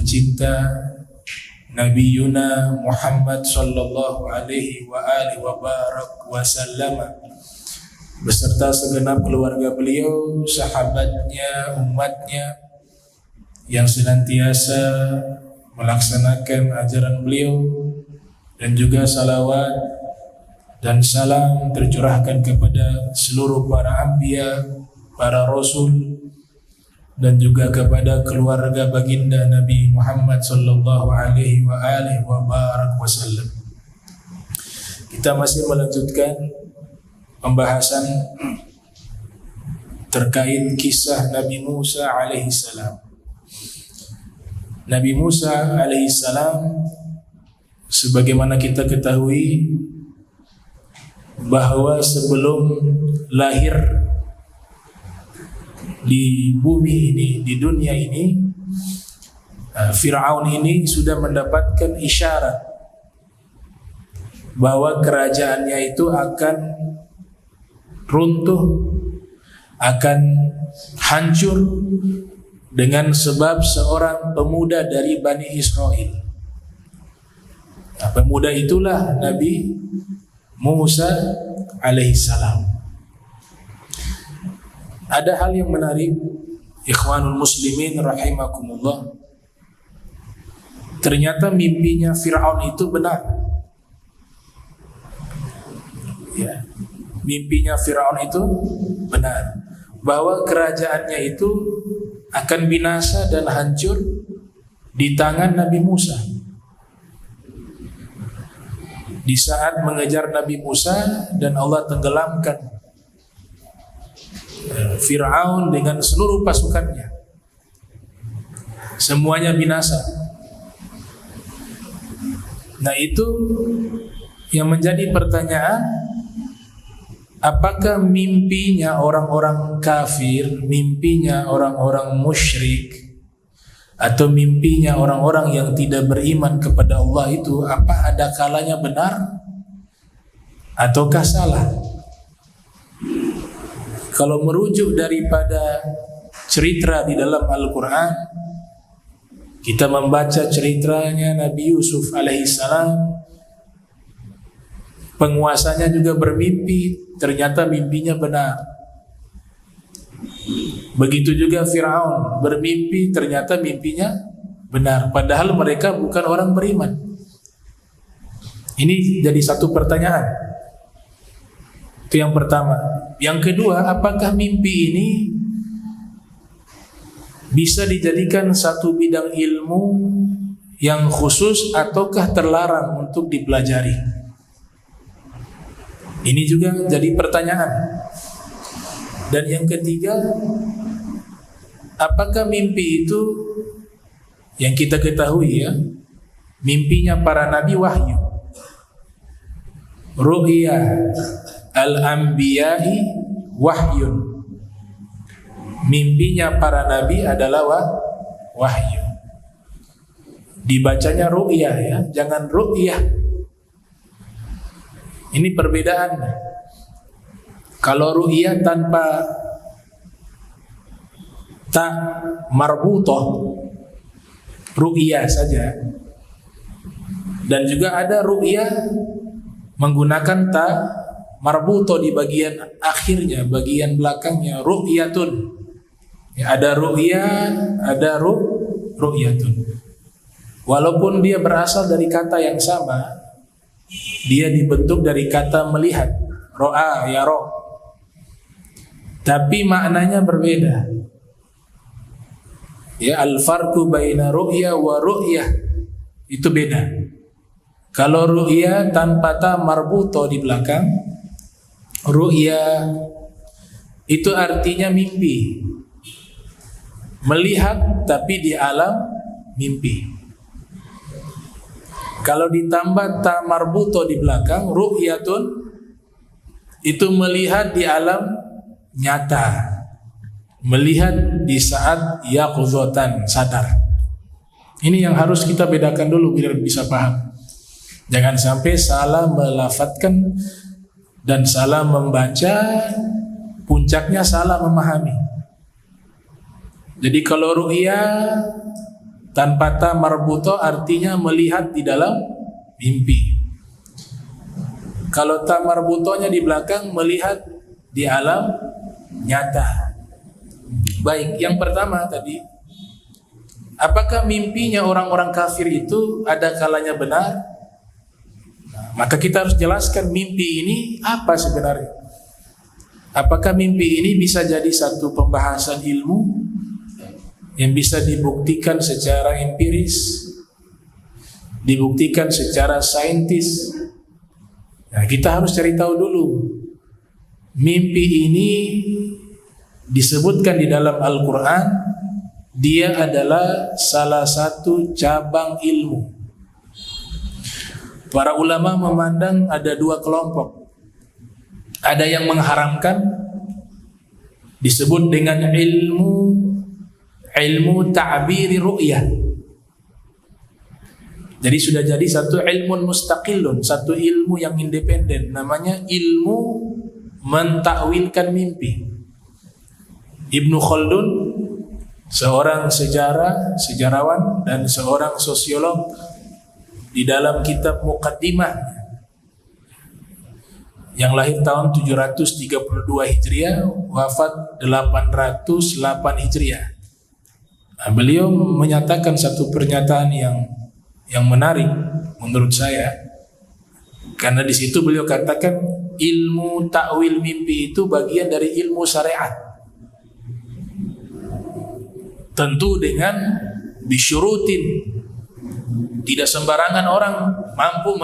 tercinta Nabiyuna Muhammad sallallahu alaihi wa alihi wa barak wa sallama beserta segenap keluarga beliau, sahabatnya, umatnya yang senantiasa melaksanakan ajaran beliau, dan juga salawat dan salam tercurahkan kepada seluruh para anbiya, para rasul, dan juga kepada keluarga baginda Nabi Muhammad sallallahu alaihi wa alihi wa barak wasallam. Kita masih melanjutkan pembahasan terkait kisah Nabi Musa alaihi salam. Nabi Musa alaihi salam, sebagaimana kita ketahui bahwa sebelum lahir di bumi ini, di dunia ini, Fir'aun ini sudah mendapatkan isyarat bahwa kerajaannya itu akan runtuh, akan hancur dengan sebab seorang pemuda dari Bani Israel. Pemuda itulah Nabi Musa alaihissalam. Ada hal yang menarik, ikhwanul muslimin rahimakumullah. Ternyata mimpinya Fir'aun itu benar. Ya, mimpinya Fir'aun itu benar, bahwa kerajaannya itu akan binasa dan hancur di tangan Nabi Musa. Di saat mengejar Nabi Musa dan Allah tenggelamkan Fir'aun dengan seluruh pasukannya, semuanya binasa. Nah, itu yang menjadi pertanyaan, apakah mimpinya orang-orang kafir, mimpinya orang-orang musyrik, atau mimpinya orang-orang yang tidak beriman kepada Allah itu, apa ada kalanya benar ataukah salah? Kalau merujuk daripada cerita di dalam Al-Quran, kita membaca ceritanya Nabi Yusuf alaihissalam. Penguasanya juga bermimpi, ternyata mimpinya benar. Begitu juga Fir'aun bermimpi, ternyata mimpinya benar, padahal mereka bukan orang beriman. Ini jadi satu pertanyaan. Itu yang pertama. Yang kedua, apakah mimpi ini bisa dijadikan satu bidang ilmu yang khusus ataukah terlarang untuk dipelajari? Ini juga jadi pertanyaan. Dan yang ketiga, apakah mimpi itu yang kita ketahui ya, mimpinya para nabi wahyu. Ru'ya al-anbiya'i wahyun. Mimpinya para nabi adalah wahyu. Dibacanya ru'ya ya, jangan ru'yah. Ini perbedaan. Kalau ru'ya tanpa ta marbutoh, ru'ya saja. Dan juga ada ru'ya menggunakan ta marbuto di bagian akhirnya, bagian belakangnya, ru'yatun. Ya, ada ru'ya, ada ru'yatun. Walaupun dia berasal dari kata yang sama, dia dibentuk dari kata melihat, ro'a yaro, tapi maknanya berbeda. Ya, al-farqu baina ru'ya wa ru'yah itu beda. Kalau ru'ya tanpa ta marbuto di belakang, ru'ya itu artinya mimpi, melihat tapi di alam mimpi. Kalau ditambah ta marbuto di belakang, ru'yatun itu melihat di alam nyata, melihat di saat yaqzatan, sadar. Ini yang harus kita bedakan dulu biar bisa paham. Jangan sampai salah melafadzkan dan salah membaca, puncaknya salah memahami. Jadi kalau ru'ya Tanpa ta marbuto artinya melihat di dalam mimpi. Kalau ta marbutonya di belakang, melihat di alam nyata. Baik, yang pertama tadi, apakah mimpinya orang-orang kafir itu ada kalanya benar? Maka kita harus jelaskan mimpi ini apa sebenarnya. Apakah mimpi ini bisa jadi satu pembahasan ilmu yang bisa dibuktikan secara empiris, dibuktikan secara saintis? Nah, kita harus cari tahu dulu. Mimpi ini disebutkan di dalam Al-Quran, dia adalah salah satu cabang ilmu. Para ulama memandang ada dua kelompok. Ada yang mengharamkan, disebut dengan ilmu ta'biri ru'yah. Jadi sudah jadi satu ilmu mustaqillun, satu ilmu yang independen, namanya ilmu mentakwilkan mimpi. Ibnu Khaldun, seorang sejarawan dan seorang sosiolog, di dalam kitab Muqaddimah yang lahir tahun 732 Hijriah, wafat 808 Hijriah. Nah, beliau menyatakan satu pernyataan yang menarik menurut saya, karena di situ beliau katakan ilmu takwil mimpi itu bagian dari ilmu syariat, tentu dengan bisyurutin, tidak sembarangan orang mampu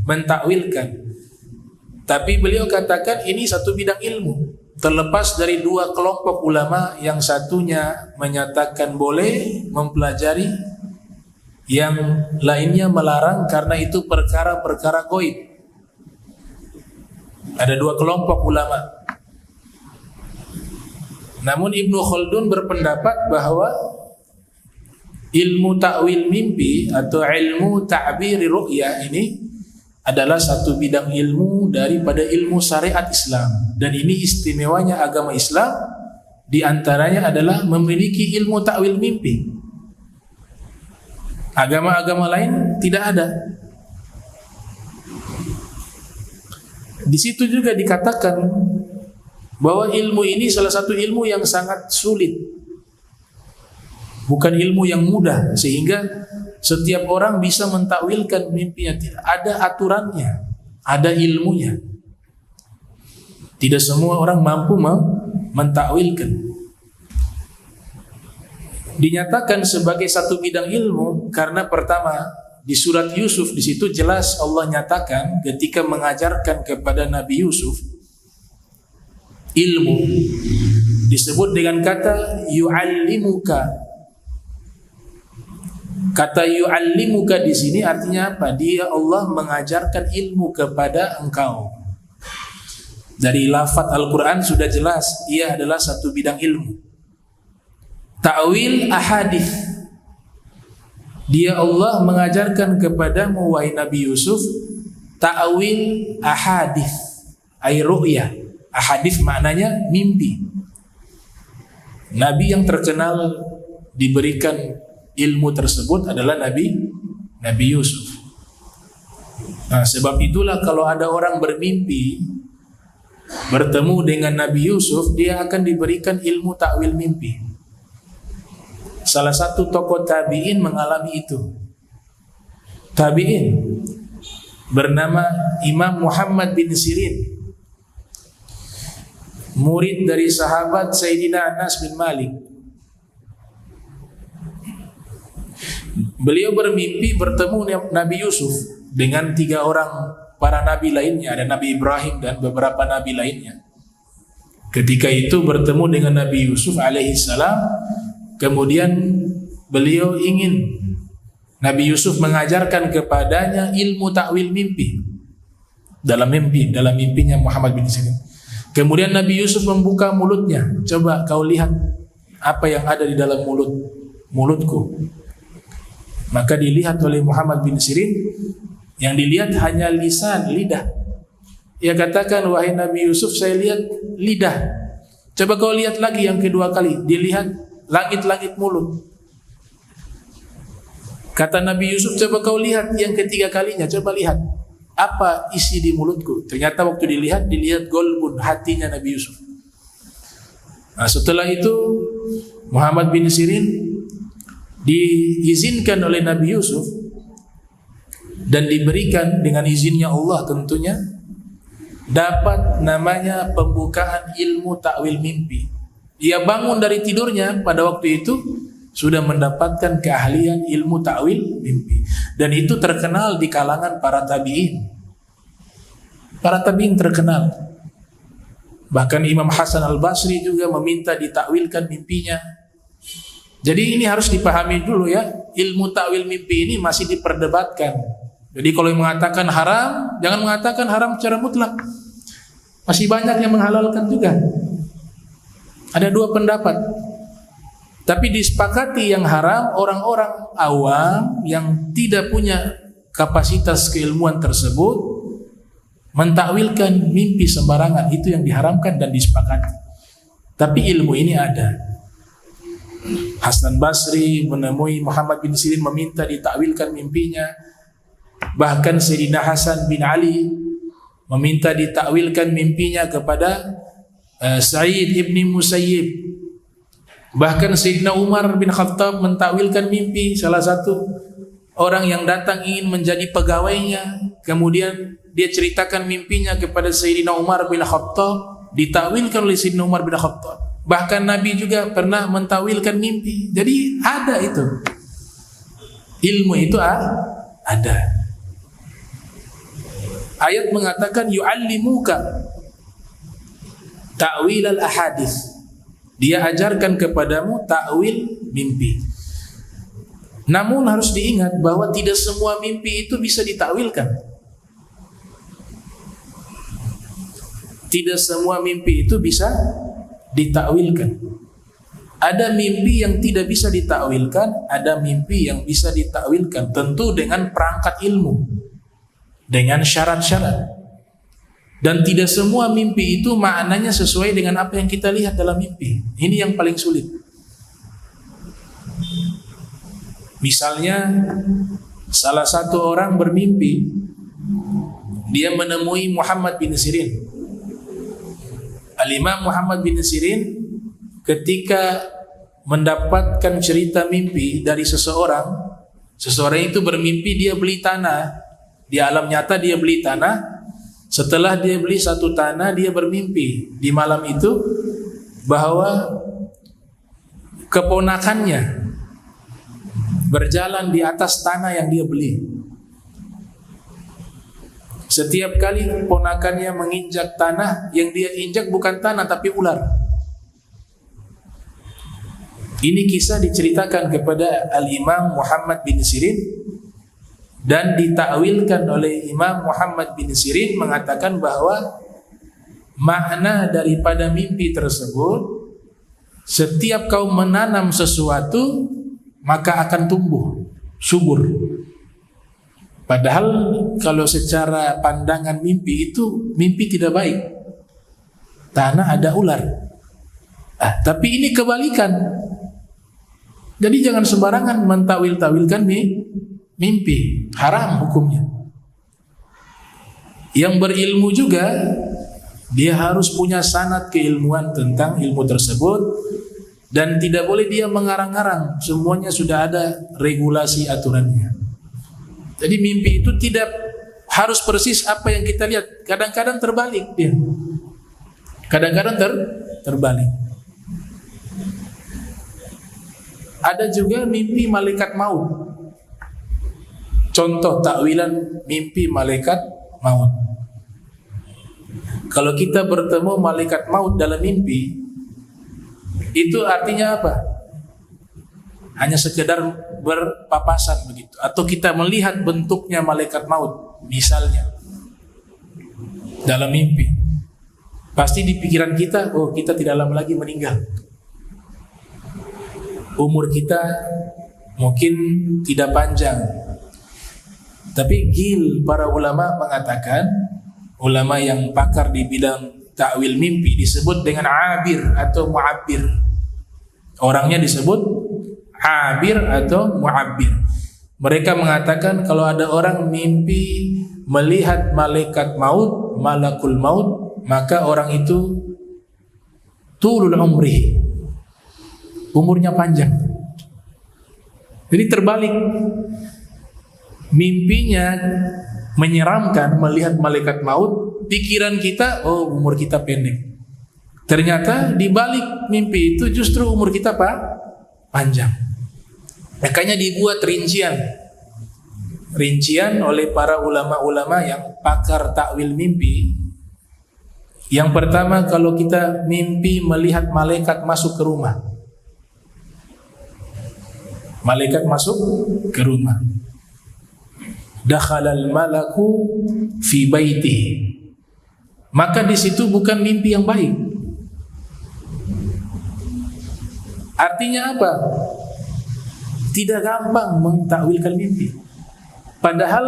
mentakwilkan. Tapi beliau katakan ini satu bidang ilmu, terlepas dari dua kelompok ulama, yang satunya menyatakan boleh mempelajari, yang lainnya melarang karena itu perkara-perkara gaib. Ada dua kelompok ulama. Namun Ibnu Khaldun berpendapat bahwa ilmu takwil mimpi atau ilmu ta'biri ru'yah ini adalah satu bidang ilmu daripada ilmu syariat Islam, dan ini istimewanya agama Islam, di antaranya adalah memiliki ilmu takwil mimpi. Agama-agama lain tidak ada. Di situ juga dikatakan bahwa ilmu ini salah satu ilmu yang sangat sulit, bukan ilmu yang mudah, sehingga setiap orang bisa mentakwilkan mimpinya. Ada aturannya, ada ilmunya. Tidak semua orang mampu mentakwilkan. Dinyatakan sebagai satu bidang ilmu karena pertama di surat Yusuf, di situ jelas Allah nyatakan ketika mengajarkan kepada Nabi Yusuf ilmu, disebut dengan kata yu'allimuka. Kata yu'allimuka di sini artinya apa? Dia Allah mengajarkan ilmu kepada engkau. Dari lafaz Al-Quran sudah jelas, ia adalah satu bidang ilmu. Ta'wil ahadits, dia Allah mengajarkan kepadamu wahai Nabi Yusuf ta'wil ahadits, ay ru'yah. Ahadits maknanya mimpi. Nabi yang terkenal diberikan ilmu tersebut adalah Nabi Yusuf. Nah, sebab itulah kalau ada orang bermimpi bertemu dengan Nabi Yusuf, dia akan diberikan ilmu takwil mimpi. Salah satu tokoh tabi'in mengalami itu. Tabi'in bernama Imam Muhammad bin Sirin, murid dari sahabat Sayyidina Anas bin Malik. Beliau bermimpi bertemu Nabi Yusuf dengan 3 orang para nabi lainnya, ada Nabi Ibrahim dan beberapa nabi lainnya. Ketika itu bertemu dengan Nabi Yusuf alaihissalam, kemudian beliau ingin Nabi Yusuf mengajarkan kepadanya ilmu takwil mimpi. Dalam mimpinya Muhammad bin Sirin. Kemudian Nabi Yusuf membuka mulutnya, coba kau lihat apa yang ada di dalam mulutku. Maka dilihat oleh Muhammad bin Sirin, yang dilihat hanya lisan, lidah. Ia katakan, wahai Nabi Yusuf, saya lihat lidah. Coba kau lihat lagi yang kedua kali, dilihat langit-langit mulut. Kata Nabi Yusuf, coba kau lihat yang ketiga kalinya, coba lihat apa isi di mulutku. Ternyata waktu dilihat golbun, hatinya Nabi Yusuf. Nah, setelah itu Muhammad bin Sirin diizinkan oleh Nabi Yusuf dan diberikan dengan izinnya Allah tentunya, dapat namanya pembukaan ilmu takwil mimpi. Dia bangun dari tidurnya pada waktu itu sudah mendapatkan keahlian ilmu takwil mimpi, dan itu terkenal di kalangan para tabi'in. Para tabi'in terkenal. Bahkan Imam Hasan Al-Basri juga meminta ditakwilkan mimpinya. Jadi ini harus dipahami dulu ya, ilmu takwil mimpi ini masih diperdebatkan. Jadi kalau yang mengatakan haram, jangan mengatakan haram secara mutlak. Masih banyak yang menghalalkan juga. Ada dua pendapat. Tapi disepakati yang haram orang-orang awam yang tidak punya kapasitas keilmuan tersebut mentakwilkan mimpi sembarangan, itu yang diharamkan dan disepakati. Tapi ilmu ini ada. Hasan Basri menemui Muhammad bin Sirin meminta ditakwilkan mimpinya. Bahkan Sayyidina Hasan bin Ali meminta ditakwilkan mimpinya kepada Sa'id ibn Musayyib. Bahkan Sayyidina Umar bin Khattab mentakwilkan mimpi salah satu orang yang datang ingin menjadi pegawainya. Kemudian dia ceritakan mimpinya kepada Sayyidina Umar bin Khattab, ditakwilkan oleh Sayyidina Umar bin Khattab. Bahkan Nabi juga pernah mentawilkan mimpi. Jadi ada itu. Ilmu itu ada. Ayat mengatakan yu'allimuka ta'wil al-ahadits. Dia ajarkan kepadamu takwil mimpi. Namun harus diingat bahwa tidak semua mimpi itu bisa ditakwilkan. Tidak semua mimpi itu bisa ditakwilkan. Ada mimpi yang tidak bisa ditakwilkan, ada mimpi yang bisa ditakwilkan, tentu dengan perangkat ilmu, dengan syarat-syarat. Dan tidak semua mimpi itu maknanya sesuai dengan apa yang kita lihat dalam mimpi. Ini yang paling sulit. Misalnya salah satu orang bermimpi dia menemui Muhammad bin Sirin. Al-Imam Muhammad bin Sirin ketika mendapatkan cerita mimpi dari seseorang itu bermimpi dia beli tanah. Di alam nyata dia beli tanah. Setelah dia beli satu tanah, dia bermimpi di malam itu bahwa keponakannya berjalan di atas tanah yang dia beli. Setiap kali keponakannya menginjak tanah, yang dia injak bukan tanah tapi ular. Ini kisah diceritakan kepada Al-Imam Muhammad bin Sirin dan ditakwilkan oleh Imam Muhammad bin Sirin, mengatakan bahwa makna daripada mimpi tersebut, setiap kau menanam sesuatu maka akan tumbuh subur. Padahal kalau secara pandangan mimpi itu mimpi tidak baik. Tanah ada ular. Tapi ini kebalikan. Jadi jangan sembarangan mentawil-tawilkan mimpi, haram hukumnya. Yang berilmu juga dia harus punya sanad keilmuan tentang ilmu tersebut, dan tidak boleh dia mengarang-arang. Semuanya sudah ada regulasi aturannya. Jadi mimpi itu tidak harus persis apa yang kita lihat. Kadang-kadang terbalik dia. Kadang-kadang terbalik. Ada juga mimpi malaikat maut. Contoh takwilan mimpi malaikat maut. Kalau kita bertemu malaikat maut dalam mimpi, itu artinya apa? Hanya sekedar berpapasan begitu, atau kita melihat bentuknya malaikat maut misalnya dalam mimpi. Pasti di pikiran kita, oh kita tidak lama lagi meninggal. Umur kita mungkin tidak panjang. Tapi para ulama mengatakan, ulama yang pakar di bidang takwil mimpi disebut dengan abir atau mu'abbir. Orangnya disebut abir atau mu'abbir. Mereka mengatakan kalau ada orang mimpi melihat malaikat maut, malakul maut, maka orang itu tulul umri, umurnya panjang. Jadi terbalik, mimpinya menyeramkan melihat malaikat maut, pikiran kita, oh umur kita pendek. Ternyata di balik mimpi itu justru umur kita panjang. Makanya dibuat rincian oleh para ulama-ulama yang pakar takwil mimpi. Yang pertama, kalau kita mimpi melihat malaikat masuk ke rumah. Malaikat masuk ke rumah. Dakhalal malaku fi baitihi. Maka di situ bukan mimpi yang baik. Artinya apa? Tidak gampang mentakwilkan mimpi. Padahal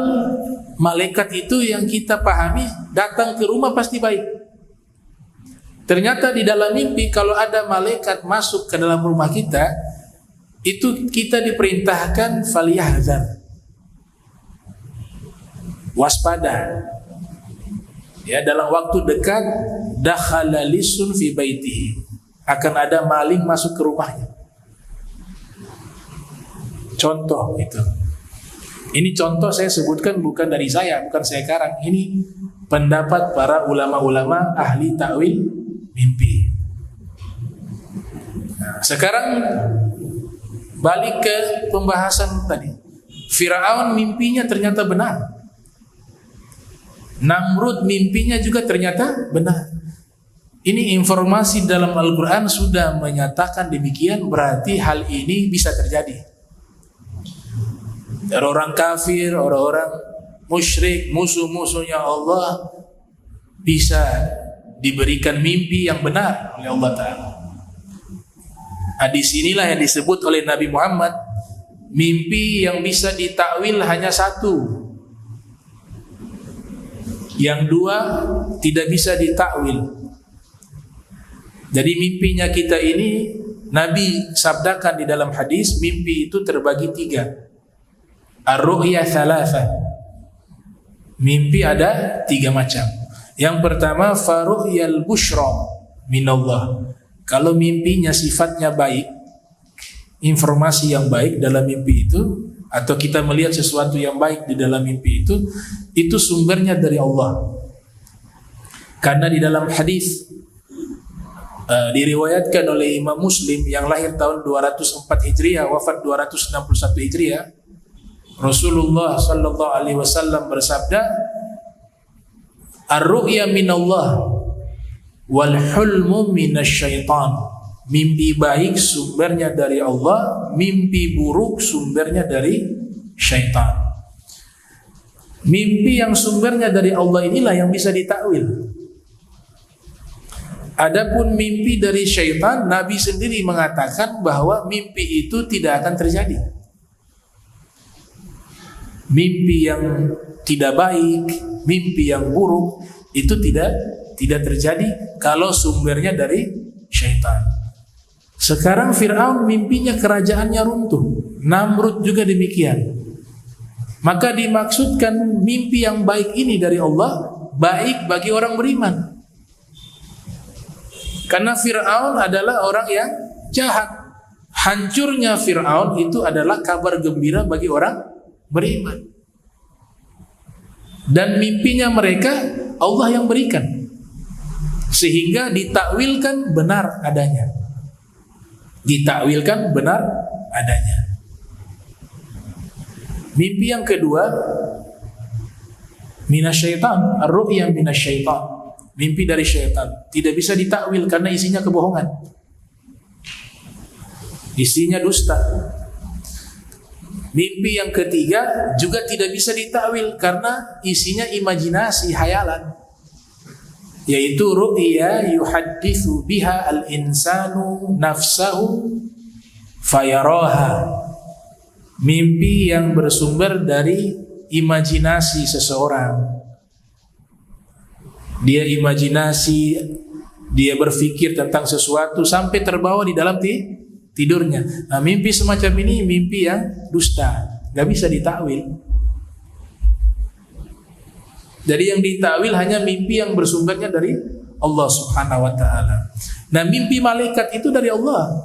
malaikat itu yang kita pahami datang ke rumah pasti baik. Ternyata di dalam mimpi kalau ada malaikat masuk ke dalam rumah kita, itu kita diperintahkan falyahdhar, waspada. Ya, dalam waktu dekat dakhala lisun fi baitihi, akan ada maling masuk ke rumahnya. Contoh itu. Ini contoh saya sebutkan bukan dari saya, bukan saya karang. Ini pendapat para ulama-ulama ahli takwil mimpi. Nah, sekarang balik ke pembahasan tadi. Firaun mimpinya ternyata benar. Namrud mimpinya juga ternyata benar. Ini informasi dalam Al-Quran sudah menyatakan demikian, berarti hal ini bisa terjadi. Orang kafir, orang-orang musyrik, musuh-musuhnya Allah bisa diberikan mimpi yang benar oleh Allah Ta'ala. Hadis inilah yang disebut oleh Nabi Muhammad, mimpi yang bisa ditakwil hanya satu, yang dua tidak bisa ditakwil. Jadi mimpinya kita ini, Nabi sabdakan di dalam hadis, mimpi itu terbagi tiga. Ar-ru'ya thalatha. Mimpi ada tiga macam. Yang pertama, faru'yal bushra minallah. Kalau mimpinya sifatnya baik, informasi yang baik dalam mimpi itu, atau kita melihat sesuatu yang baik di dalam mimpi itu sumbernya dari Allah. Karena di dalam hadis diriwayatkan oleh Imam Muslim yang lahir tahun 204 Hijriah, wafat 261 Hijriah, Rasulullah sallallahu alaihi wasallam bersabda, ar-ru'ya minallah wal hulmu minasyaitan. Mimpi baik sumbernya dari Allah, mimpi buruk sumbernya dari syaitan. Mimpi yang sumbernya dari Allah inilah yang bisa ditakwil. Adapun mimpi dari syaitan, Nabi sendiri mengatakan bahwa mimpi itu tidak akan terjadi. Mimpi yang tidak baik, mimpi yang buruk itu tidak terjadi kalau sumbernya dari syaitan. Sekarang Fir'aun mimpinya kerajaannya runtuh, Namrud juga demikian. Maka dimaksudkan mimpi yang baik ini dari Allah baik bagi orang beriman. Karena Fir'aun adalah orang yang jahat. Hancurnya Fir'aun itu adalah kabar gembira bagi orang beriman. Dan mimpinya mereka Allah yang berikan, sehingga ditakwilkan benar adanya. Ditakwilkan benar adanya. Mimpi yang kedua, minasyaitan, ar-ru'ya minasyaitan. Mimpi dari syaitan tidak bisa ditakwil karena isinya kebohongan, isinya dusta. Mimpi yang ketiga juga tidak bisa ditakwil karena isinya imajinasi, hayalan, yaitu ru'ya yuhadditsu biha al-insanu nafsahu fayaraha. Mimpi yang bersumber dari imajinasi seseorang. Dia imajinasi, dia berpikir tentang sesuatu sampai terbawa di dalam tidurnya. Nah, mimpi semacam ini mimpi yang dusta. nggak bisa ditakwil. Jadi yang ditakwil hanya mimpi yang bersumbernya dari Allah Subhanahu wa taala. Nah, mimpi malaikat itu dari Allah.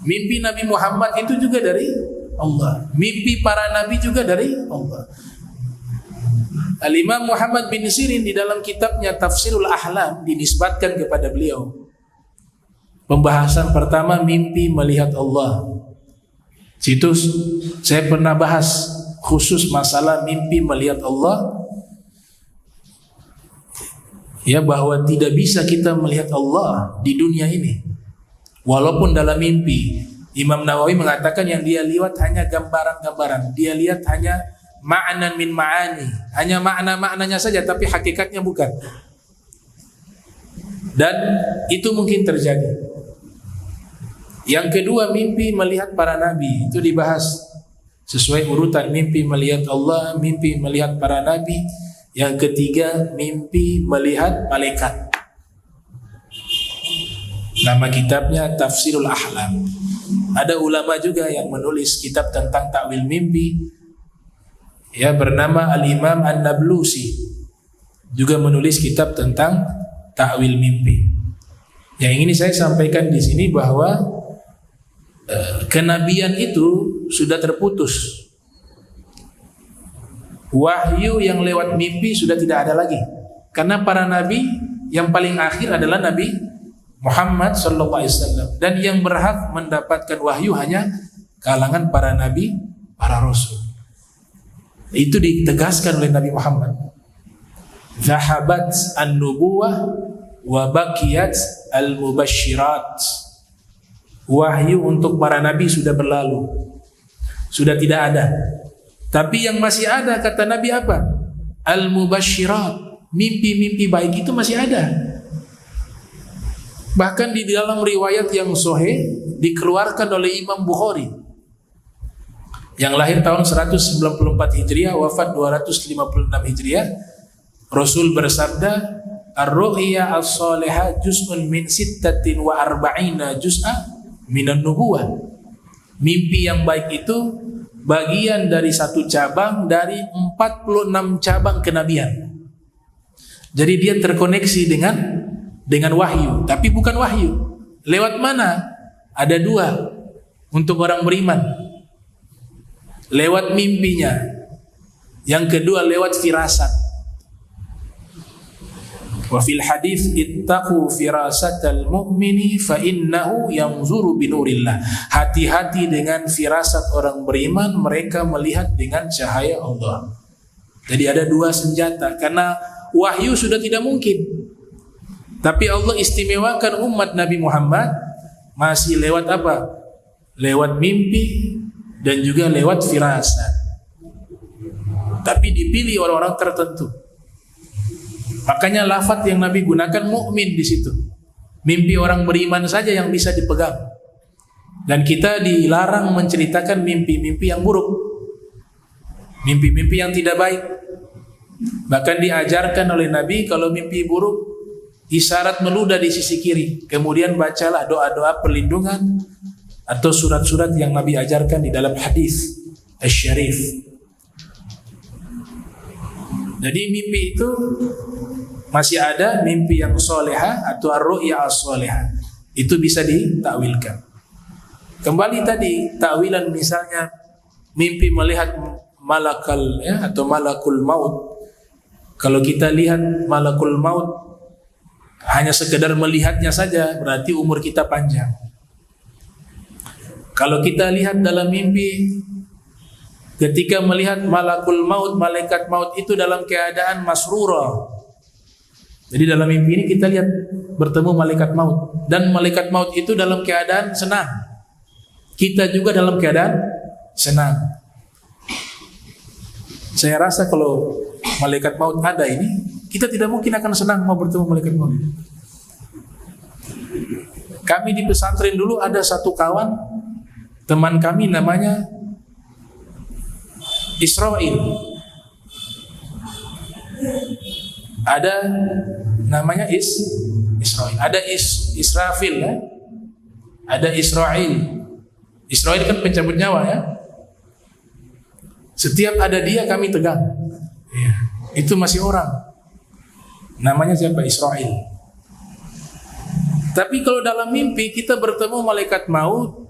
Mimpi Nabi Muhammad itu juga dari Allah. Mimpi para nabi juga dari Allah. Al-Imam Muhammad bin Sirin di dalam kitabnya Tafsirul Ahlam dinisbatkan kepada beliau. Pembahasan pertama mimpi melihat Allah. Situ saya pernah bahas khusus masalah mimpi melihat Allah. Ya, bahwa tidak bisa kita melihat Allah di dunia ini. Walaupun dalam mimpi, Imam Nawawi mengatakan yang dia lihat hanya gambaran-gambaran, dia lihat hanya ma'nan min ma'ani, hanya makna-maknanya saja, tapi hakikatnya bukan. Dan itu mungkin terjadi. Yang kedua, mimpi melihat para nabi, itu dibahas sesuai urutan mimpi melihat Allah, mimpi melihat para nabi. Yang ketiga, mimpi melihat malaikat. Nama kitabnya Tafsirul Ahlam. Ada ulama juga yang menulis kitab tentang takwil mimpi, ya, bernama Al-Imam An-Nablusi, juga menulis kitab tentang takwil mimpi. Yang ini saya sampaikan di sini bahwa kenabian itu sudah terputus. Wahyu yang lewat mimpi sudah tidak ada lagi, karena para nabi yang paling akhir adalah Nabi Muhammad SAW, dan yang berhak mendapatkan wahyu hanya kalangan para nabi, para rasul. Itu ditegaskan oleh Nabi Muhammad. Zahabat an-nubuwah wa baqiyat al-mubasyirat. Wahyu untuk para nabi sudah berlalu, sudah tidak ada. Tapi yang masih ada, kata Nabi apa? Al-mubasyirat, mimpi-mimpi baik itu masih ada. Bahkan di dalam riwayat yang sahih dikeluarkan oleh Imam Bukhari yang lahir tahun 194 Hijriah, wafat 256 Hijriah, Rasul bersabda, "Ar-ru'ya as-salihah juz'un min sittatin wa arba'ina juz'a minan nubuwah." Mimpi yang baik itu bagian dari satu cabang dari 46 cabang kenabian. Jadi dia terkoneksi dengan wahyu, tapi bukan wahyu. Lewat mana? Ada dua untuk orang beriman. Lewat mimpinya. Yang kedua lewat firasat. Wa fil hadis ittaqu firasatal mu'mini fa innahu yanzuru binurillah. Hati-hati dengan firasat orang beriman, mereka melihat dengan cahaya Allah. Jadi ada dua senjata, karena wahyu sudah tidak mungkin. Tapi Allah istimewakan umat Nabi Muhammad masih lewat apa? Lewat mimpi dan juga lewat firasat. Tapi dipilih orang-orang tertentu. Makanya lafaz yang Nabi gunakan mukmin di situ. Mimpi orang beriman saja yang bisa dipegang. Dan kita dilarang menceritakan mimpi-mimpi yang buruk. Mimpi-mimpi yang tidak baik. Bahkan diajarkan oleh Nabi kalau mimpi buruk, isyarat meludah di sisi kiri, kemudian bacalah doa-doa perlindungan atau surat-surat yang Nabi ajarkan di dalam hadis Asy-Syarif. Jadi mimpi itu masih ada, mimpi yang solehah atau ar-ru'ya as-solehah. Itu bisa ditakwilkan. Kembali tadi takwilan, misalnya mimpi melihat malakal, ya, atau malakul maut. Kalau kita lihat malakul maut hanya sekedar melihatnya saja, berarti umur kita panjang. Kalau kita lihat dalam mimpi, ketika melihat malakul maut, malaikat maut itu dalam keadaan masrura. Jadi dalam mimpi ini kita lihat bertemu malaikat maut, dan malaikat maut itu dalam keadaan senang. Kita juga dalam keadaan senang. Saya rasa kalau malaikat maut ada ini, kita tidak mungkin akan senang mau bertemu malaikat maut. Kami di pesantren dulu ada satu kawan, teman kami namanya Israil. Ada namanya Israil. Ada Israfil, ya? Ada Israil. Israel kan pencabut nyawa ya. Setiap ada dia kami tegang. Ya. Itu masih orang. Namanya siapa? Israel. Tapi kalau dalam mimpi kita bertemu malaikat maut,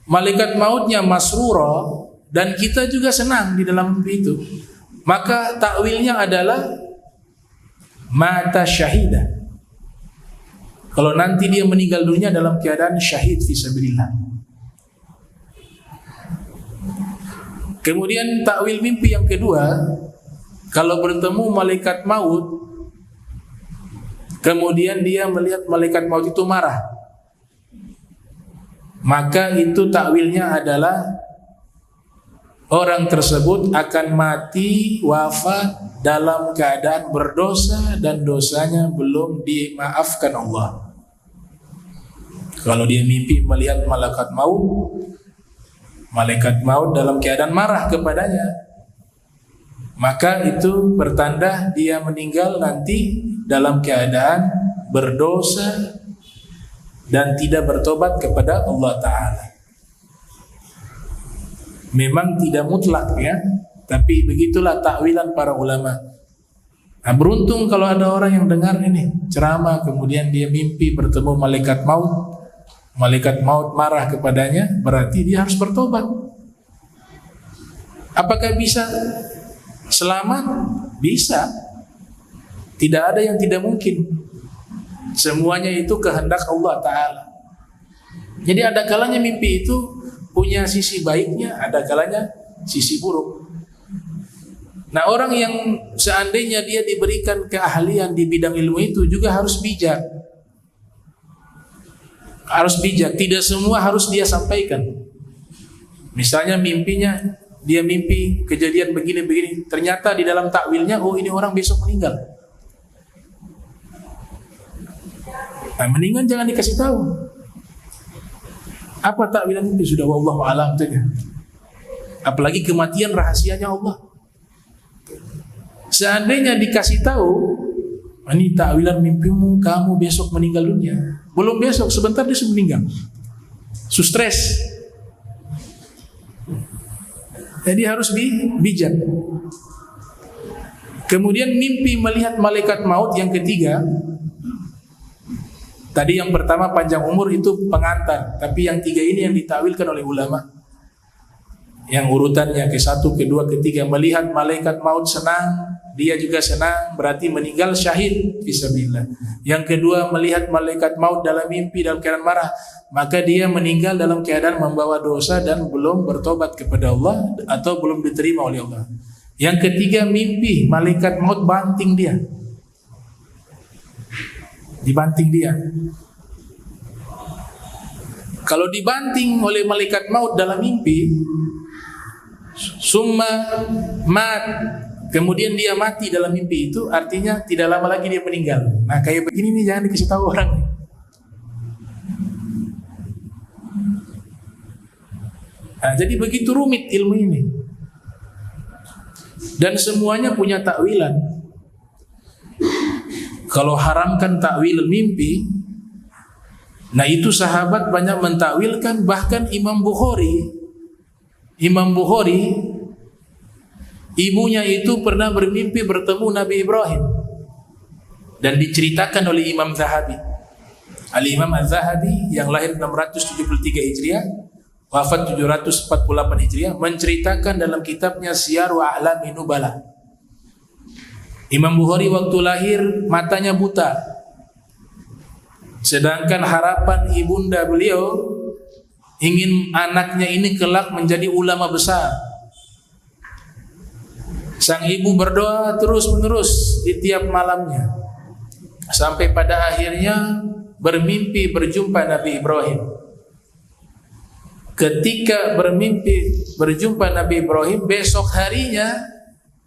malaikat mautnya masrura, dan kita juga senang di dalam mimpi itu, maka takwilnya adalah mata syahida. Kalau nanti dia meninggal dunia dalam keadaan syahid fisabilillah. Kemudian takwil mimpi yang kedua, kalau bertemu malaikat maut, kemudian dia melihat malaikat maut itu marah, maka itu takwilnya adalah orang tersebut akan mati wafat dalam keadaan berdosa dan dosanya belum dimaafkan Allah. Kalau dia mimpi melihat malaikat maut dalam keadaan marah kepadanya, maka itu bertanda dia meninggal nanti dalam keadaan berdosa dan tidak bertobat kepada Allah Ta'ala. Memang tidak mutlak ya, tapi begitulah takwilan para ulama. Nah, beruntung kalau ada orang yang dengar ini ceramah, kemudian dia mimpi bertemu malaikat maut marah kepadanya, berarti dia harus bertobat. Apakah bisa selamat? Bisa. Tidak ada yang tidak mungkin. Semuanya itu kehendak Allah Ta'ala. Jadi ada kalanya mimpi itu punya sisi baiknya, ada kalanya sisi buruk. Nah, orang yang seandainya dia diberikan keahlian di bidang ilmu itu juga harus bijak. Harus bijak, tidak semua harus dia sampaikan. Misalnya mimpinya, dia mimpi kejadian begini-begini, ternyata di dalam takwilnya, oh ini orang besok meninggal. Nah, mendingan jangan dikasih tahu. Apa takwilan itu sudah wallahu a'lam saja. Apalagi kematian rahasianya Allah. Seandainya dikasih tahu, ini takwilan mimpimu, kamu besok meninggal dunia. Belum besok, sebentar dia sudah meninggal. Stres. Jadi harus bijak. Kemudian mimpi melihat malaikat maut yang ketiga. Tadi yang pertama panjang umur itu pengantar, tapi yang tiga ini yang ditakwilkan oleh ulama. Yang urutannya ke-1, ke-2, ke-3, melihat malaikat maut senang, dia juga senang, berarti meninggal syahid fisabilillah. Yang kedua, melihat malaikat maut dalam mimpi dalam keadaan marah, maka dia meninggal dalam keadaan membawa dosa dan belum bertobat kepada Allah atau belum diterima oleh Allah. Yang ketiga, mimpi malaikat maut banting dia. Dibanting dia. Kalau dibanting oleh malaikat maut dalam mimpi, summa mat, kemudian dia mati dalam mimpi itu, artinya tidak lama lagi dia meninggal. Nah, kayak begini nih jangan dikasih tahu orang. Nah, jadi begitu rumit ilmu ini. Dan semuanya punya takwilan. Kalau haramkan takwil mimpi, nah itu sahabat banyak mentakwilkan, bahkan Imam Bukhari ibunya itu pernah bermimpi bertemu Nabi Ibrahim dan diceritakan oleh Imam Zahabi. Al-Imam Az-Zahabi yang lahir 673 Hijriah, wafat 748 Hijriah, menceritakan dalam kitabnya Syiaru A'lamin Nubala. Imam Bukhari waktu lahir matanya buta, sedangkan harapan ibunda beliau ingin anaknya ini kelak menjadi ulama besar. Sang ibu berdoa terus-menerus di tiap malamnya, sampai pada akhirnya bermimpi berjumpa Nabi Ibrahim. Ketika bermimpi berjumpa Nabi Ibrahim, besok harinya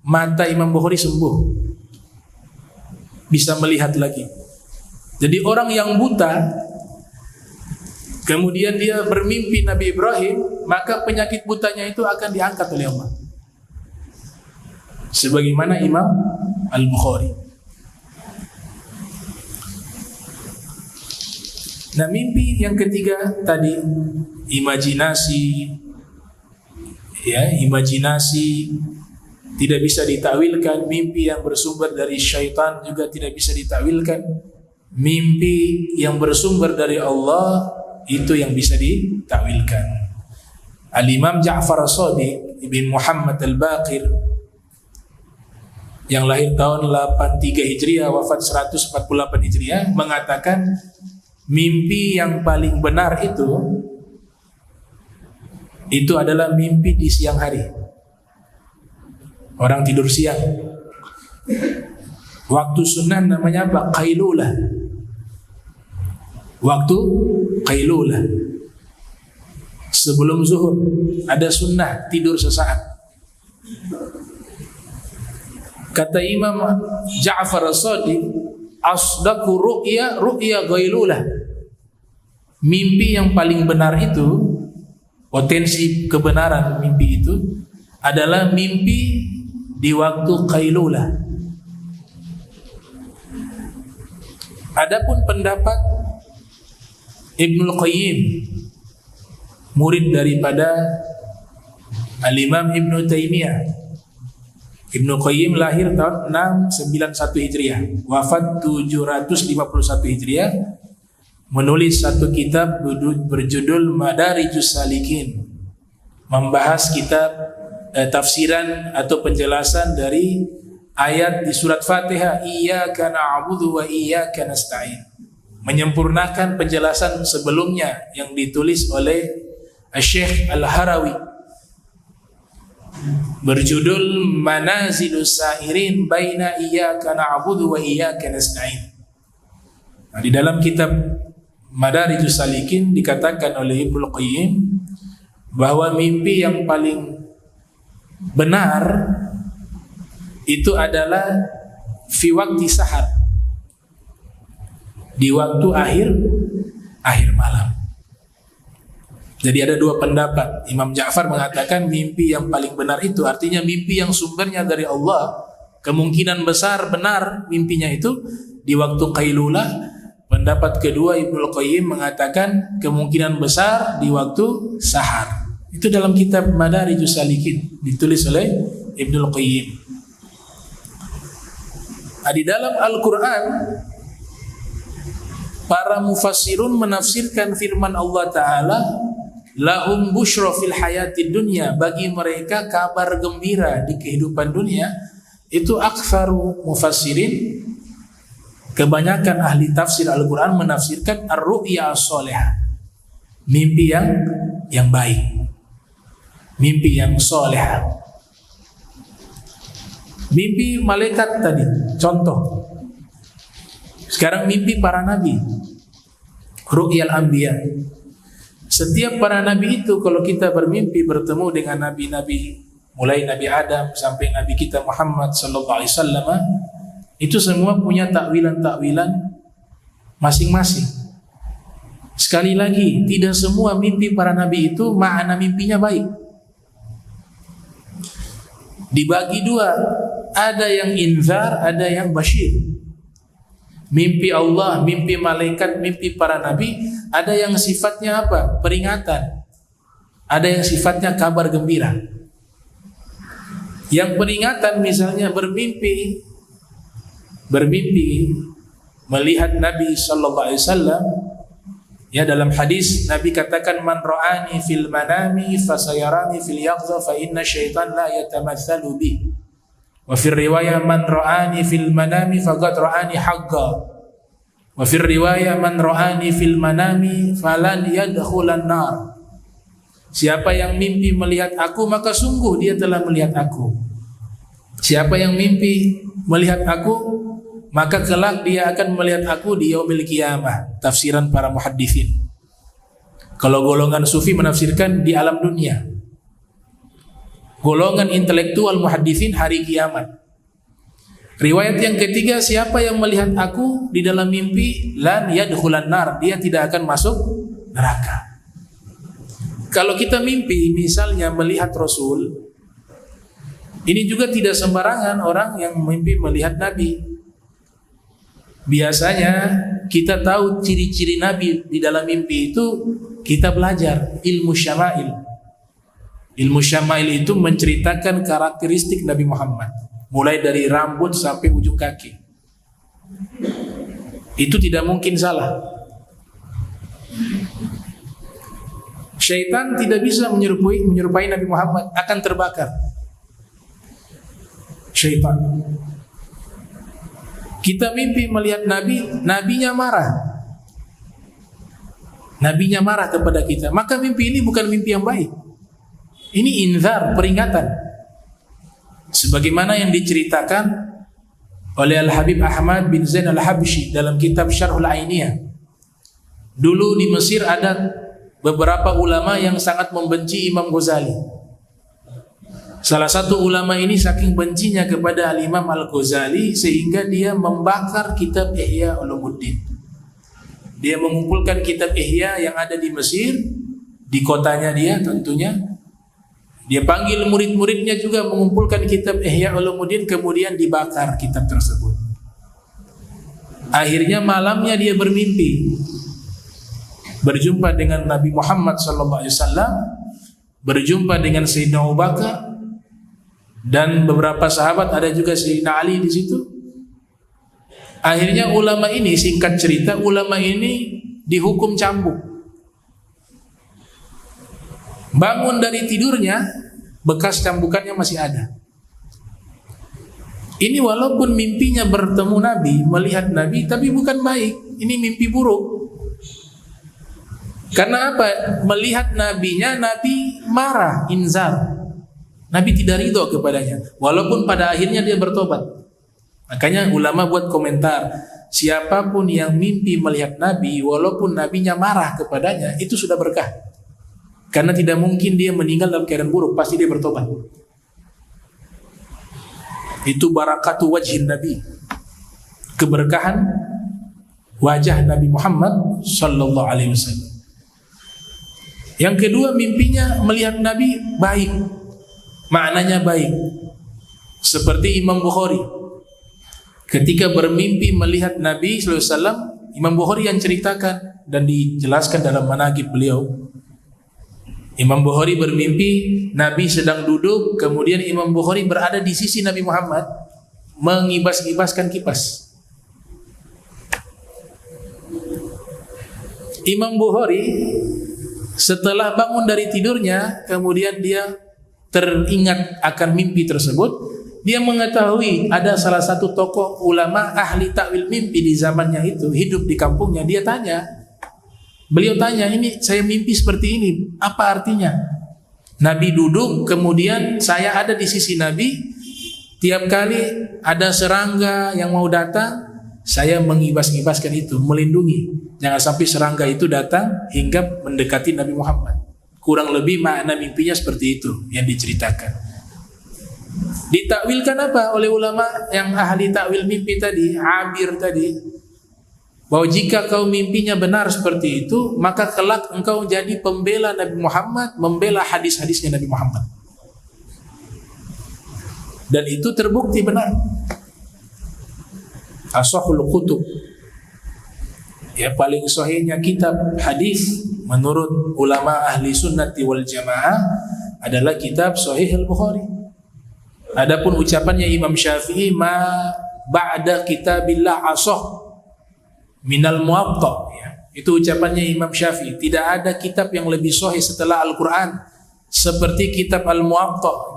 mata Imam Bukhari sembuh, bisa melihat lagi. Jadi orang yang buta kemudian dia bermimpi Nabi Ibrahim, maka penyakit butanya itu akan diangkat oleh Allah. Sebagaimana Imam Al-Bukhari. Nah, mimpi yang ketiga tadi imajinasi, ya, imajinasi tidak bisa ditakwilkan. Mimpi yang bersumber dari syaitan juga tidak bisa ditakwilkan. Mimpi yang bersumber dari Allah itu yang bisa ditakwilkan. Al-Imam Ja'far As-Shadiq ibn Muhammad Al-Baqir yang lahir tahun 83 Hijriah, wafat 148 Hijriah, mengatakan mimpi yang paling benar itu adalah mimpi di siang hari. Orang tidur siang. Waktu sunnah namanya apa? Qailulah. Waktu qailulah. Sebelum zuhur ada sunnah tidur sesaat. Kata Imam Ja'far As-Shadiq, asdaqu ru'ya qailulah. Mimpi yang paling benar itu, potensi kebenaran mimpi itu adalah mimpi di waktu qailulah. Adapun pendapat Ibnul Qayyim, murid daripada Al-Imam Ibnu Taimiyah. Ibnu Qayyim lahir tahun 691 Hijriah, wafat 751 Hijriah, menulis satu kitab berjudul Madarijus Salikin, membahas kitab tafsiran atau penjelasan dari ayat di surat Fatihah, Iyyaka na'budu wa iyyaka nasta'in, menyempurnakan penjelasan sebelumnya yang ditulis oleh Syekh Al-Harawi berjudul Manazilus Sa'irin baina iyyaka na'budu wa iyyaka nasta'in. Nah, di dalam kitab Madarijus Salikin dikatakan oleh Ibnu Qayyim bahwa mimpi yang paling benar itu adalah fi waqti sahar, di waktu akhir malam. Jadi ada dua pendapat. Imam Ja'far mengatakan mimpi yang paling benar itu artinya mimpi yang sumbernya dari Allah, kemungkinan besar benar mimpinya itu di waktu qailulah. Pendapat kedua Ibnu Qayyim mengatakan kemungkinan besar di waktu sahar. Itu dalam kitab Madarijus Salikin ditulis oleh Ibnu Qayyim. Nah, di dalam Al-Quran para mufassirun menafsirkan firman Allah Ta'ala, lahum busyra fil hayatid dunya, bagi mereka kabar gembira di kehidupan dunia. Itu aktsaru mufassirin, kebanyakan ahli tafsir Al-Quran menafsirkan ar-ru'ya as-solihah, mimpi yang baik, mimpi yang soleh. Mimpi malaikat tadi contoh. Sekarang mimpi para nabi, ru'yal anbiya. Setiap para nabi itu kalau kita bermimpi bertemu dengan nabi-nabi, mulai Nabi Adam sampai Nabi kita Muhammad sallallahu alaihi wasallam, itu semua punya takwilan-takwilan masing-masing. Sekali lagi, tidak semua mimpi para nabi itu makna mimpinya baik. Dibagi dua, ada yang inzar, ada yang basyir. Mimpi Allah, mimpi malaikat, mimpi para nabi, ada yang sifatnya apa? Peringatan. Ada yang sifatnya kabar gembira. Yang peringatan misalnya bermimpi melihat Nabi sallallahu alaihi wasallam, ya, dalam hadis Nabi katakan, man ra'ani fil manami fasayarani fil yaqza fa inna syaitan la yatamatsalu bi. Wa fi riwayah man ra'ani fil manami faqad ra'ani haqqa. Wa fi riwayah man ra'ani fil manami falan yadkhulan nar. Siapa yang mimpi melihat aku, maka sungguh dia telah melihat aku. Siapa yang mimpi melihat aku, maka kelak dia akan melihat aku di yaumil qiyamah. Tafsiran para muhadditsin. Kalau golongan sufi menafsirkan di alam dunia. Golongan intelektual muhadditsin hari kiamat. Riwayat yang ketiga, siapa yang melihat aku di dalam mimpi, lan yadkhulan nar, dia tidak akan masuk neraka. Kalau kita mimpi misalnya melihat Rasul, ini juga tidak sembarangan orang yang mimpi melihat Nabi. Biasanya kita tahu ciri-ciri Nabi di dalam mimpi itu kita belajar ilmu syama'il. Ilmu syama'il itu menceritakan karakteristik Nabi Muhammad, mulai dari rambut sampai ujung kaki. Itu tidak mungkin salah. Syaitan tidak bisa menyerupai Nabi Muhammad, akan terbakar. Syaitan. Kita mimpi melihat Nabi, Nabinya marah. Nabinya marah kepada kita. Maka mimpi ini bukan mimpi yang baik. Ini inzar, peringatan. Sebagaimana yang diceritakan oleh Al-Habib Ahmad bin Zain Al-Habsyi dalam kitab Syarhul Ainiyah. Dulu di Mesir ada beberapa ulama yang sangat membenci Imam Ghazali. Salah satu ulama ini saking bencinya kepada Al-Imam Al-Ghazali sehingga dia membakar kitab Ihya Ulumuddin. Dia mengumpulkan kitab Ihya yang ada di Mesir, di kotanya dia tentunya. Dia panggil murid-muridnya juga mengumpulkan kitab Ihya Ulumuddin, kemudian dibakar kitab tersebut. Akhirnya malamnya dia bermimpi berjumpa dengan Nabi Muhammad SAW, berjumpa dengan Sayyidina Abu Bakar dan beberapa sahabat, ada juga Sayyidina Ali di situ. Akhirnya ulama ini, singkat cerita, ulama ini dihukum cambuk. Bangun dari tidurnya, bekas cambukannya masih ada. Ini walaupun mimpinya bertemu Nabi, melihat Nabi, tapi bukan baik. Ini mimpi buruk. Karena apa? Melihat nabinya, Nabi marah, inzar. Nabi tidak ridho kepadanya, walaupun pada akhirnya dia bertobat. Makanya ulama buat komentar, siapapun yang mimpi melihat Nabi, walaupun nabinya marah kepadanya, itu sudah berkah. Karena tidak mungkin dia meninggal dalam keadaan buruk, pasti dia bertobat. Itu barakatu wajhin Nabi, keberkahan wajah Nabi Muhammad sallallahu alaihi wasallam. Yang kedua, mimpinya melihat Nabi baik, maknanya baik. Seperti Imam Bukhari, ketika bermimpi melihat Nabi sallallahu alaihi wasallam, Imam Bukhari yang ceritakan dan dijelaskan dalam manaqib beliau. Imam Bukhari bermimpi Nabi sedang duduk, kemudian Imam Bukhari berada di sisi Nabi Muhammad mengibas-ibaskan kipas. Imam Bukhari setelah bangun dari tidurnya, kemudian dia teringat akan mimpi tersebut. Dia mengetahui ada salah satu tokoh ulama ahli takwil mimpi di zamannya itu hidup di kampungnya. Dia tanya, beliau tanya, ini saya mimpi seperti ini, apa artinya? Nabi duduk, kemudian saya ada di sisi Nabi. Tiap kali ada serangga yang mau datang, saya mengibas-ibaskan itu, melindungi. Jangan sampai serangga itu datang hingga mendekati Nabi Muhammad. Kurang lebih makna mimpinya seperti itu yang diceritakan. Ditakwilkan apa oleh ulama yang ahli takwil mimpi tadi, Abir tadi, bahwa jika kau mimpinya benar seperti itu, maka kelak engkau jadi pembela Nabi Muhammad, membela hadis-hadisnya Nabi Muhammad. Dan itu terbukti benar. Ashahul kutub, ya paling sahihnya kitab hadis menurut ulama ahli sunnati wal jamaah adalah kitab Sahih al-Bukhari. Adapun ucapannya Imam Syafi'i, ma ba'da kitabillah ashah minal muwatta, ya. Itu ucapannya Imam Syafi'i. Tidak ada kitab yang lebih sahih setelah Al-Quran seperti kitab Al-Muwatta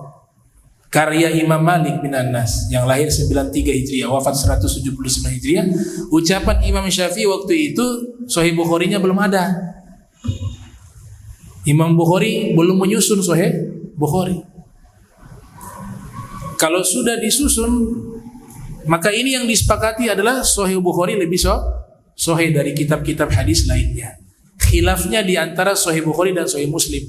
karya Imam Malik bin Anas yang lahir 93 Hijriah, wafat 179 Hijriah. Ucapan Imam Syafi'i waktu itu Sahih Bukhari-nya belum ada. Imam Bukhari belum menyusun Sahih Bukhari. Kalau sudah disusun, maka ini yang disepakati adalah Sahih Bukhari lebih sahih dari kitab-kitab hadis lainnya. Khilafnya di antara Sahih Bukhari dan Sahih Muslim.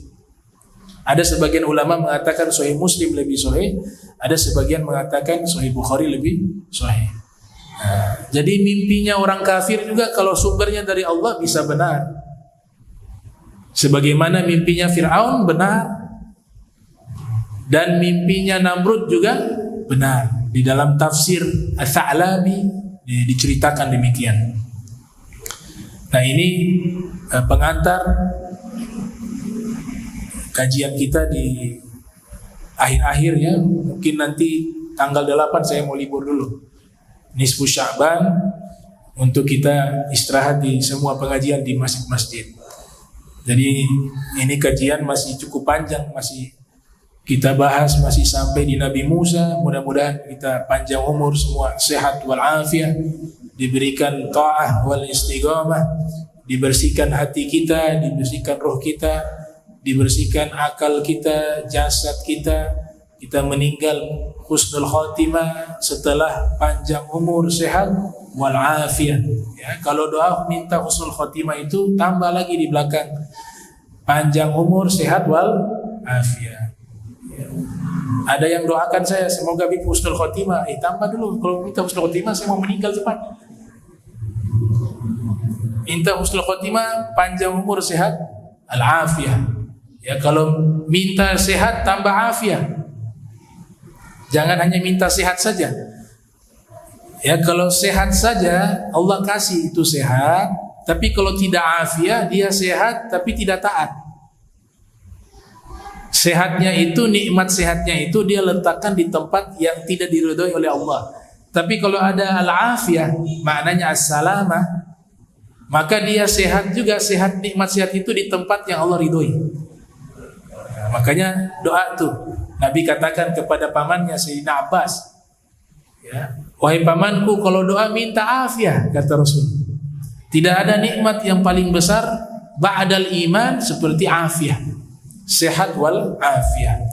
Ada sebagian ulama mengatakan Sahih Muslim lebih sahih, ada sebagian mengatakan Sahih Bukhari lebih sahih. Jadi mimpinya orang kafir juga kalau sumbernya dari Allah bisa benar. Sebagaimana mimpinya Fir'aun benar, dan mimpinya Namrud juga benar. Di dalam tafsir Ats-Tsa'labi diceritakan demikian. Nah, ini pengantar kajian kita di akhir-akhir ya. Mungkin nanti tanggal 8 saya mau libur dulu, nisfu Sya'ban, untuk kita istirahat di semua pengajian di masjid-masjid. Jadi ini kajian masih cukup panjang, masih kita bahas, masih sampai di Nabi Musa. Mudah-mudahan kita panjang umur semua, sehat wal afiyah, diberikan ta'ah wal istiqamah, dibersihkan hati kita, dibersihkan roh kita, dibersihkan akal kita, jasad kita, kita meninggal husnul khotimah setelah panjang umur, sehat wal afiyah. Ya, kalau doa minta husnul khotimah itu tambah lagi di belakang, panjang umur, sehat wal afiyah. Ya. Ada yang doakan saya semoga bib husnul khotimah, tambah dulu. Kalau minta husnul khotimah saya mau meninggal cepat. Minta husnul khotimah, panjang umur, sehat al afiyah. Ya, kalau minta sehat tambah afiyah. Jangan hanya minta sehat saja. Ya, kalau sehat saja Allah kasih itu sehat, tapi kalau tidak afiah dia sehat tapi tidak taat. Sehatnya itu, nikmat sehatnya itu dia letakkan di tempat yang tidak diridhoi oleh Allah. Tapi kalau ada al-afiyah, maknanya as-salamah, maka dia sehat juga, sehat, nikmat sehat itu di tempat yang Allah ridhoi. Nah, makanya doa tuh Nabi katakan kepada pamannya Sayyidina Abbas, ya, wahai pamanku, kalau doa minta afiah, kata Rasul. Tidak ada nikmat yang paling besar ba'dal iman seperti afiah, sehat wal afiah.